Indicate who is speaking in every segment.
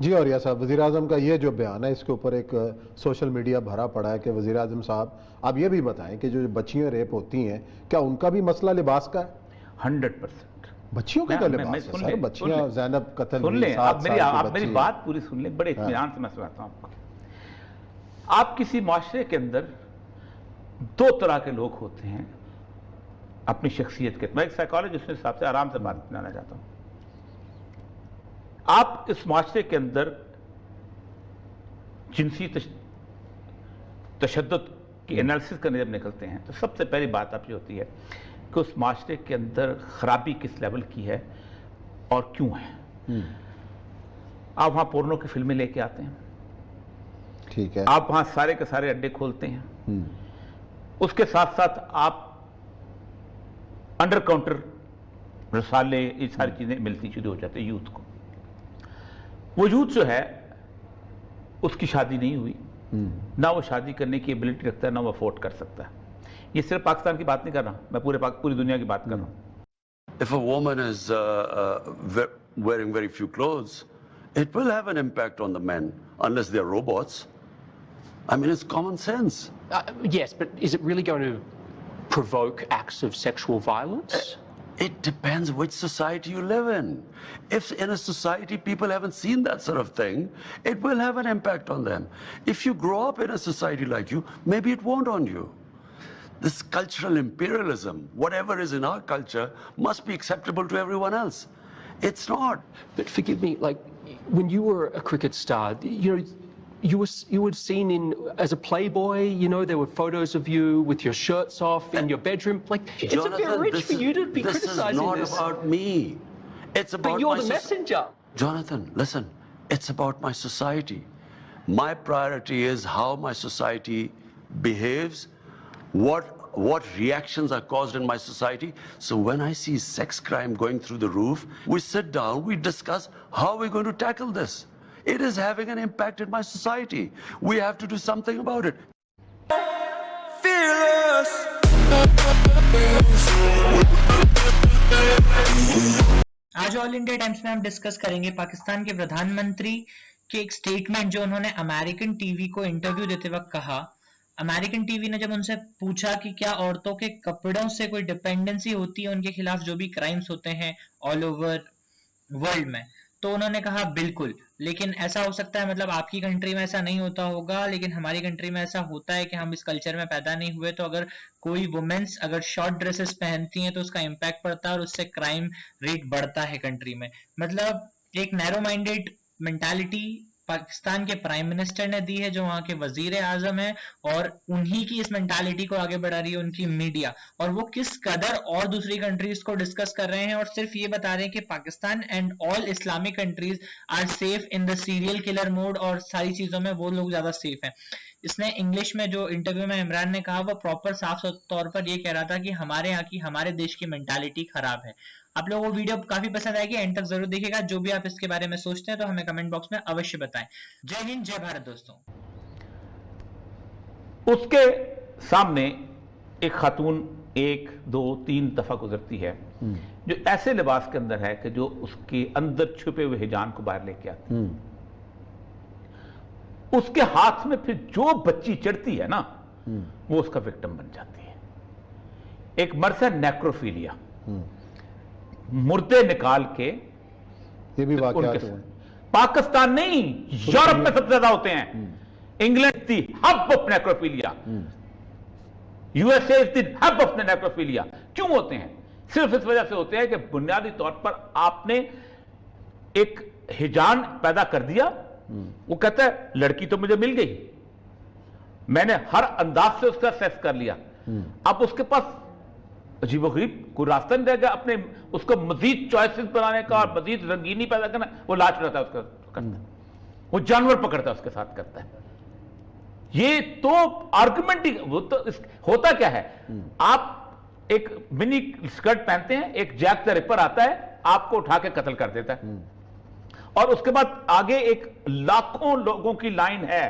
Speaker 1: जी। और यह साहब, वज़ीर आज़म का ये जो बयान है, इसके ऊपर एक सोशल मीडिया भरा पड़ा है कि वज़ीर आज़म साहब आप ये भी बताएं कि जो बच्चियां रेप होती हैं, क्या उनका भी मसला लिबास का है?
Speaker 2: 100%।
Speaker 1: बच्चियों का क्या लिबास है सर? बच्चियां, ज़ैनब कत्ल
Speaker 2: सुन
Speaker 1: हुई,
Speaker 2: लें,
Speaker 1: 7 साल की
Speaker 2: आप
Speaker 1: बच्ची
Speaker 2: मेरी
Speaker 1: है।
Speaker 2: बात पूरी सुन लें, बड़े इत्मीनान से मैं सुनाता हूं आपको। आप किसी माशरे के अंदर दो तरह के लोग होते हैं अपनी शख्सियत के। मैं एक साइकोलॉजिस्ट के हिसाब से आराम से बात बनाना चाहता हूं। आप इस माशरे के अंदर जिनसी तशद्दुद की एनालिसिस करने जब निकलते हैं तो सबसे पहली बात आप ये होती है कि उस माशरे के अंदर खराबी किस लेवल की है और क्यों है। आप वहां पोर्नो की फिल्में लेके आते हैं,
Speaker 1: ठीक है,
Speaker 2: आप वहां सारे के सारे अड्डे खोलते हैं, उसके साथ साथ आप अंडर काउंटर रसाले, ये सारी चीजें मिलती शुरू हो जाती है यूथ को। वो यूथ जो है उसकी शादी नहीं हुई, ना वो शादी करने की एबिलिटी रखता है, ना वो अफोर्ड कर सकता है। ये सिर्फ पाकिस्तान की बात नहीं कर रहा, मैं पूरी दुनिया की बात कर रहा हूं।
Speaker 3: If a woman is wearing very few clothes, it will have an impact on the men, unless they're robots. I mean, it's common sense.
Speaker 4: Yes, but is it really going to provoke acts of sexual violence?
Speaker 3: It depends which society you live in. If in a society people haven't seen that sort of thing, it will have an impact on them. If you grow up in a society like you, maybe it won't on you. This cultural imperialism, whatever is in our culture, must be acceptable to everyone else. It's not.
Speaker 4: But forgive me, like when you were a cricket star, you were seen in as a playboy. You know, there were photos of you with your shirts off in your bedroom. Like, it's a bit rich for you to be criticizing this.
Speaker 3: This is not about me. It's about
Speaker 4: but you're the messenger.
Speaker 3: Jonathan, listen. It's about my society. My priority is how my society behaves, what reactions are caused in my society. So when I see sex crime going through the roof, we sit down, we discuss how we're going to tackle this. It is having an impact in my society. We have to do something about it.
Speaker 5: Fearless.
Speaker 6: आज all India times में हम discuss करेंगे पाकिस्तान के प्रधानमंत्री के एक statement जो उन्होंने अमेरिकन टीवी को इंटरव्यू देते वक्त कहा। अमेरिकन टीवी ने जब उनसे पूछा कि क्या औरतों के कपड़ों से कोई डिपेंडेंसी होती है उनके खिलाफ जो भी क्राइम्स होते हैं ऑल ओवर वर्ल्ड में, तो उन्होंने कहा बिल्कुल, लेकिन ऐसा हो सकता है, मतलब आपकी कंट्री में ऐसा नहीं होता होगा, लेकिन हमारी कंट्री में ऐसा होता है कि हम इस कल्चर में पैदा नहीं हुए, तो अगर कोई वुमेन्स अगर शॉर्ट ड्रेसेस पहनती हैं तो उसका इम्पैक्ट पड़ता है और उससे क्राइम रेट बढ़ता है कंट्री में। मतलब एक नैरो माइंडेड मेंटालिटी पाकिस्तान के प्राइम मिनिस्टर ने दी है जो वहां के वजीर आजम है, और उन्हीं की इस मेंटालिटी को आगे बढ़ा रही है उनकी मीडिया, और वो किस कदर और दूसरी कंट्रीज को डिस्कस कर रहे हैं और सिर्फ ये बता रहे हैं कि Pakistan and all Islamic countries are safe in the serial killer mode, और सारी चीजों में वो लोग ज्यादा सेफ हैं। इसने इंग्लिश में जो इंटरव्यू में इमरान ने कहा वो प्रॉपर साफ तौर पर ये कह रहा था कि हमारे यहाँ की, हमारे देश की मेंटालिटी खराब है। आप लोगों को वीडियो काफी पसंद आएगी, एंड तक जरूर देखिएगा। जो भी आप इसके बारे में सोचते हैं तो हमें कमेंट बॉक्स में अवश्य बताएं। जय हिंद, जय भारत दोस्तों।
Speaker 2: उसके सामने एक खातून 1, 2, 3 दफा गुजरती है जो ऐसे लिबास के अंदर है कि जो उसके अंदर छुपे हुए हिजान को बाहर लेके आती है। उसके हाथ में फिर जो बच्ची चढ़ती है ना, वो उसका विक्टिम बन जाती है। एक मर्ज है नेक्रोफीलिया, मुर्दे निकाल के,
Speaker 1: ये भी वाकयात हुए।
Speaker 2: पाकिस्तान नहीं, यूरोप में सबसे ज्यादा होते हैं। England the hub of necrophilia, USA is the hub of necrophilia. क्यों होते हैं? सिर्फ इस वजह से होते हैं कि बुनियादी तौर पर आपने एक हिजान पैदा कर दिया। वो कहता है लड़की तो मुझे मिल गई, मैंने हर अंदाज से उसका सेक्स कर लिया, अब उसके पास अजीबोगरीब कोई रास्ता नहीं रहेगा अपने उसको मजीद चॉइसेस बनाने का और मजीद रंगीनी पैदा करना। वो लाच रहता है उसका करता है, वो जानवर पकड़ता है उसके साथ करता है। ये तो आर्गुमेंट ही, वो तो होता क्या है, आप एक मिनी स्कर्ट पहनते हैं, एक जैक द रिपर आता है, आपको उठा के कत्ल कर देता है, और उसके बाद आगे एक लाखों लोगों की लाइन है।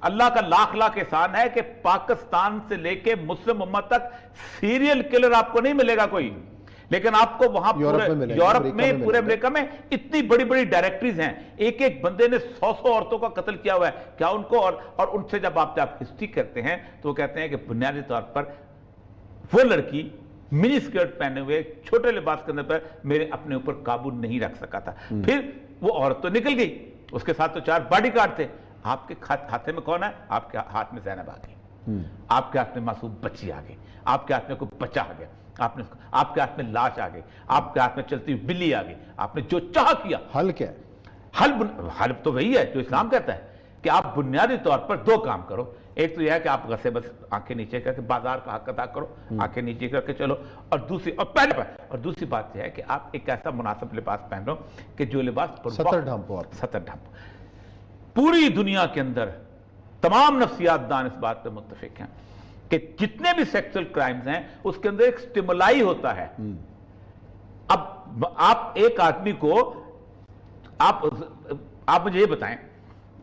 Speaker 2: अल्लाह का लाख लाख एहसान है कि पाकिस्तान से लेके मुस्लिम उम्मत तक सीरियल किलर आपको नहीं मिलेगा कोई, लेकिन आपको वहां
Speaker 1: यूरोप
Speaker 2: पूरे
Speaker 1: में मिलेंगे,
Speaker 2: यूरोप
Speaker 1: अमेरिका
Speaker 2: में,
Speaker 1: में
Speaker 2: पूरे
Speaker 1: मिलेंगे।
Speaker 2: अमेरिका में इतनी बड़ी बड़ी डायरेक्टरीज हैं, एक एक बंदे ने 100 औरतों का कत्ल किया हुआ है, क्या उनको और उनसे जब आप हिस्ट्री करते हैं तो वो कहते हैं कि बुनियादी तौर पर वो लड़की मिनी स्कर्ट पहने हुए छोटे लिबास के अंदर पर मेरे अपने ऊपर काबू नहीं रख सका था। फिर वो औरत तो निकल गई, उसके साथ तो 4 बॉडीगार्ड थे। आपके हाथे में कौन है? आपके हाथ में ज़ैनब आ गई, आपके हाथ में मासूम बच्ची आ गई, आपके हाथ में कोई बच्चा आ गया, आपके हाथ में लाश आ गई, आपके हाथ में चलती हुई बिल्ली आ गई, आपने जो चाह किया।
Speaker 1: हल क्या है?
Speaker 2: हल तो वही है जो इस्लाम कहता है कि आप बुनियादी तौर पर 2 काम करो। एक तो यह है कि आप घर से बस आंखें नीचे करके बाजार का हक अदा करो, आंखें नीचे करके चलो, और दूसरी बात यह है कि आप एक ऐसा मुनासिब लिबास पहन लो कि जो लिबास
Speaker 1: सतर ढांपो आप।
Speaker 2: सतर ढांपो। पूरी दुनिया के अंदर तमाम नफ्सियातदान इस बात पर मुत्तफिक हैं कि जितने भी सेक्सुअल क्राइम्स हैं उसके अंदर एक स्टिमुलाई होता है। अब आप एक आदमी को आप मुझे ये बताएं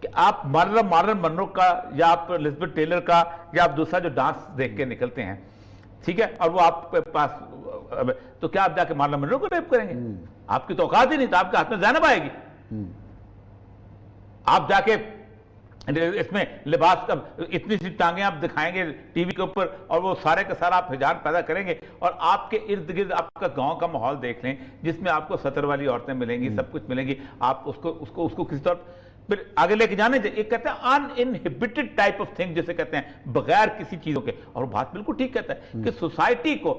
Speaker 2: कि आप मार्लन मनरो का या आप एलिजाबेथ टेलर का या आप दूसरा जो डांस देख के निकलते हैं, ठीक है, और वो आपके पास, तो क्या आप जाके मार्लन मनरो को रेप करेंगे? आपकी तो औकात ही नहीं, तो आपके हाथ में ज़ैनब आएगी। आप जाके इसमें लिबास का इतनी सी टांगे आप दिखाएंगे टीवी के ऊपर और वो सारे का सारा आप हिजाब पैदा करेंगे, और आपके इर्द गिर्द आपका गांव का माहौल देख लें जिसमें आपको 70 वाली औरतें मिलेंगी, सब कुछ मिलेंगी, आप उसको किसी तौर फिर आगे लेके जाने चाहिए। एक कहते हैं अनइनहिबिटेड टाइप ऑफ थिंग जिसे कहते हैं, बगैर किसी चीजों के, और बात बिल्कुल ठीक कहता है कि सोसाइटी को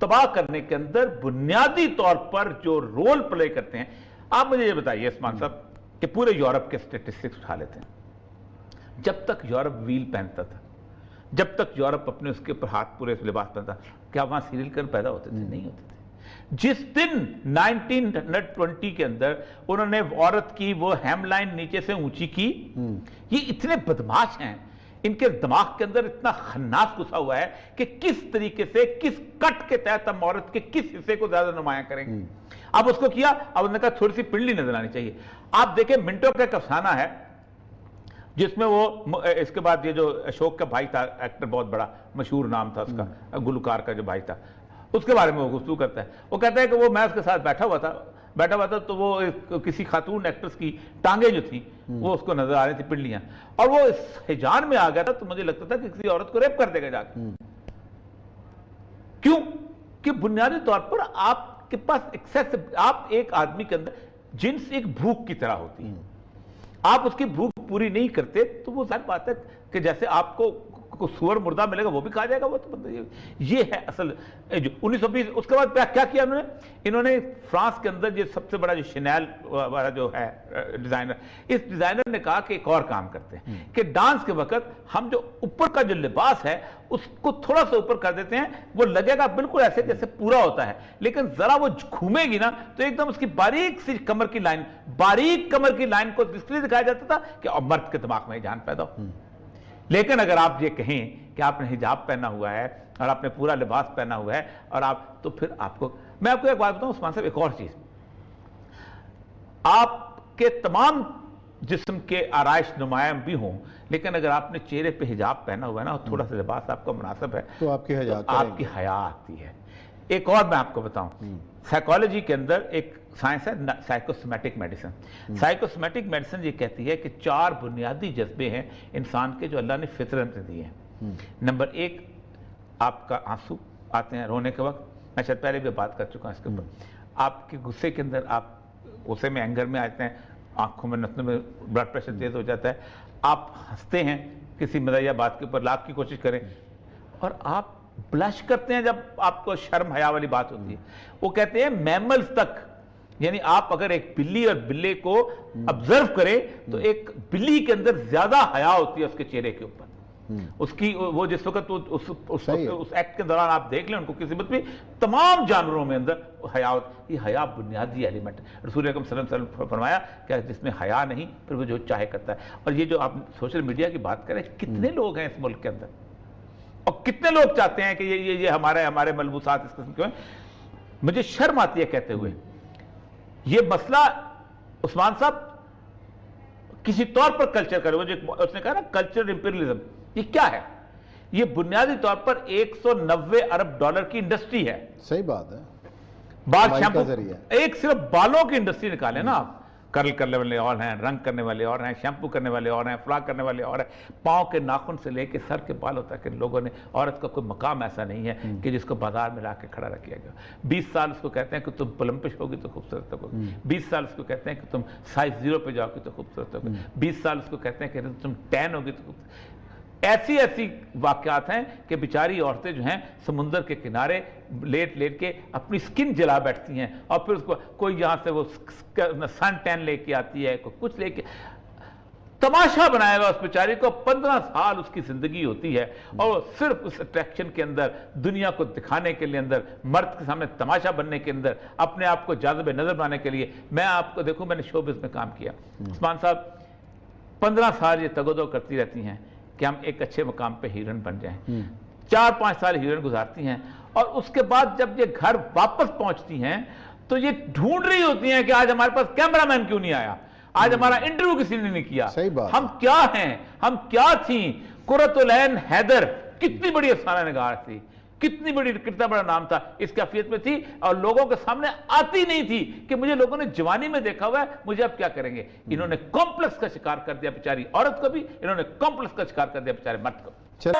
Speaker 2: तबाह करने के अंदर बुनियादी तौर पर जो रोल प्ले करते हैं। आप मुझे ये बताइए उस्मान साहब कि पूरे यूरोप के स्टेटिस्टिक्स उठा लेते हैं, जब तक यूरोप व्हील पहनता था, जब तक यूरोप अपने उसके ऊपर हाथ पूरे लिबास पहनता, क्या वहां सीरियल किलर पैदा होते थे? नहीं होते थे। जिस दिन 1920 के अंदर उन्होंने औरत की वो हेमलाइन नीचे से ऊंची की, ये इतने बदमाश हैं, इनके दिमाग के अंदर इतना खन्नास घुसा हुआ है कि किस तरीके से, किस कट के तहत हम औरत के किस हिस्से को ज्यादा नुमाया करेंगे। अब उसको किया, अब उन्होंने कहा थोड़ी सी पिंडली नजर आनी चाहिए। आप देखें मिंटो का एक अफसाना है जिसमें वो, इसके बाद ये जो अशोक का भाई था, एक्टर बहुत बड़ा मशहूर नाम था उसका, गुलकार का जो भाई था, उसके बारे में वो गुफ्तगू करता है। वो कहता है कि वो मैं उसके साथ बैठा हुआ था तो वो किसी खातून एक्ट्रेस की टांगे जो थी वो उसको नजर आ रही थी, पिंडलियां, और वो इस हिजान में आ गया था तो मुझे लगता था कि किसी औरत को रेप कर देगा जाके। क्यों? कि बुनियादी तौर पर आपके पास एक्सेस, आप एक आदमी के अंदर जिन्स एक भूख की तरह होती है, आप उसकी भूख पूरी नहीं करते तो वो सारी बात है कि जैसे आपको सुअर मुर्दा मिलेगा वो भी खा जाएगा। वो तो ये है असल जो 1920। उसके बाद क्या किया इन्होंने फ्रांस के अंदर, ये सबसे बड़ा जो शनेल वाला जो है डिजाइनर, इस डिजाइनर ने कहा कि एक और काम करते हैं कि डांस के वक्त हम जो ऊपर का जो लिबास है उसको थोड़ा सा ऊपर कर देते हैं, वो लगेगा बिल्कुल ऐसे जैसे पूरा होता है, लेकिन जरा वो घूमेगी ना तो एकदम उसकी बारीक सी कमर की लाइन, बारीक कमर की लाइन को इसलिए दिखाया जाता था कि मर्द के दिमाग में जान पैदा हो। लेकिन अगर आप ये कहें कि आपने हिजाब पहना हुआ है और आपने पूरा लिबास पहना हुआ है और आप, तो फिर आपको, मैं आपको एक बात बताऊं उस्मान साहब, एक और चीज, आपके तमाम जिस्म के आराइश नुमाया भी हों, लेकिन अगर आपने चेहरे पे हिजाब पहना हुआ है ना और थोड़ा सा लिबास आपका मुनासिब है
Speaker 1: तो आपकी
Speaker 2: हया आती है। एक और मैं आपको बताऊं, साइकोलॉजी के अंदर एक साइंस है साइकोसोमैटिक मेडिसिन। साइकोसोमैटिक मेडिसिन ये कहती है कि 4 बुनियादी जज्बे हैं इंसान के जो अल्लाह ने फितरत में दिए हैं। नंबर 1 आपका आंसू आते हैं रोने के वक्त, मैं शायद पहले भी बात कर चुका हूं इसके ऊपर। आपके गुस्से के अंदर, आप गुस्से में, एंगर में आते हैं, आंखों में, नसों में ब्लड प्रेशर तेज हो जाता है, आप हंसते हैं किसी मज़ाहिया बात के ऊपर, लाख की कोशिश करें, और आप ब्लश करते हैं जब आपको शर्म हया वाली बात होती है। वो कहते हैं मैमल्स तक, यानी आप अगर एक बिल्ली और बिल्ले को ऑब्जर्व करें तो एक बिल्ली के अंदर ज्यादा हया होती है उसके चेहरे के ऊपर, उसकी वो जिस वक्त उस एक्ट के दौरान आप देख लें उनको किसी बात भी, तमाम जानवरों में अंदर हया, ये हया बुनियादी एलिमेंट। रसूल अकरम सल्लल्लाहु अलैहि वसल्लम फरमाया कि जिसमें हया नहीं फिर वो जो चाहे करता है। और ये जो आप सोशल मीडिया की बात करें, कितने लोग हैं इस मुल्क के अंदर और कितने लोग चाहते हैं कि ये हमारे मलबूसात इस किस्म के हैं। मुझे शर्म आती है कहते हुए, ये मसला उस्मान साहब किसी तौर पर कल्चर करे, उसने कहा ना कल्चर इंपीरियलिज्म, ये क्या है? ये बुनियादी तौर पर $190 अरब की इंडस्ट्री है।
Speaker 1: सही बात है।
Speaker 2: बाल
Speaker 1: कमाई का
Speaker 2: शैम्पू,
Speaker 1: जरिया।
Speaker 2: एक सिर्फ बालों की इंडस्ट्री निकाले ना आप, कर्ल करने वाले और हैं, रंग करने वाले और हैं, शैम्पू करने वाले और हैं, फ्लॉक करने वाले और हैं, पाँव के नाखून से लेके सर के बालों तक इन लोगों ने, औरत का कोई मकाम ऐसा नहीं है कि जिसको बाजार में ला के खड़ा रख किया गया। 20 साल उसको कहते हैं कि तुम ओलंपिक होगी तो खूबसूरत होगी, 20 साल उसको कहते हैं कि तुम साइज 0 पे जाओगी तो खूबसूरत होगी, 20 साल उसको कहते हैं कि तुम टैन होगी तो ऐसी ऐसी वाकयात हैं कि बेचारी औरतें जो हैं समुंदर के किनारे लेट लेट के अपनी स्किन जला बैठती हैं, और फिर उसको कोई यहाँ से वो सन टैन लेके आती है, कोई कुछ लेके, तमाशा बनाया हुआ उस बेचारी को। 15 साल उसकी जिंदगी होती है और सिर्फ उस अट्रैक्शन के अंदर, दुनिया को दिखाने के लिए अंदर, मर्द के सामने तमाशा बनने के अंदर, अपने आप को जाज़िब नजर बनाने के लिए। मैं आपको देखूं, मैंने शोबिज़ में काम किया, उस्मान साहब 15 साल ये तगोदो करती रहती हैं कि हम एक अच्छे मुकाम पे हीरोइन बन जाएं। 4-5 साल हीरोइन गुजारती हैं, और उसके बाद जब ये घर वापस पहुंचती हैं तो ये ढूंढ रही होती हैं कि आज हमारे पास कैमरामैन क्यों नहीं आया, आज हमारा इंटरव्यू किसी ने नहीं किया,
Speaker 1: सही बात।
Speaker 2: हम क्या हैं, हम क्या थी। कुर्रतुल ऐन हैदर कितनी बड़ी अफसाना निगार थी, कितनी बड़ी, कितना बड़ा नाम था, इस कैफियत में थी और लोगों के सामने आती नहीं थी कि मुझे लोगों ने जवानी में देखा हुआ है, मुझे अब क्या करेंगे। इन्होंने कॉम्प्लेक्स का शिकार कर दिया बेचारी औरत को भी, इन्होंने कॉम्प्लेक्स का शिकार कर दिया बेचारे मर्द को।
Speaker 1: चल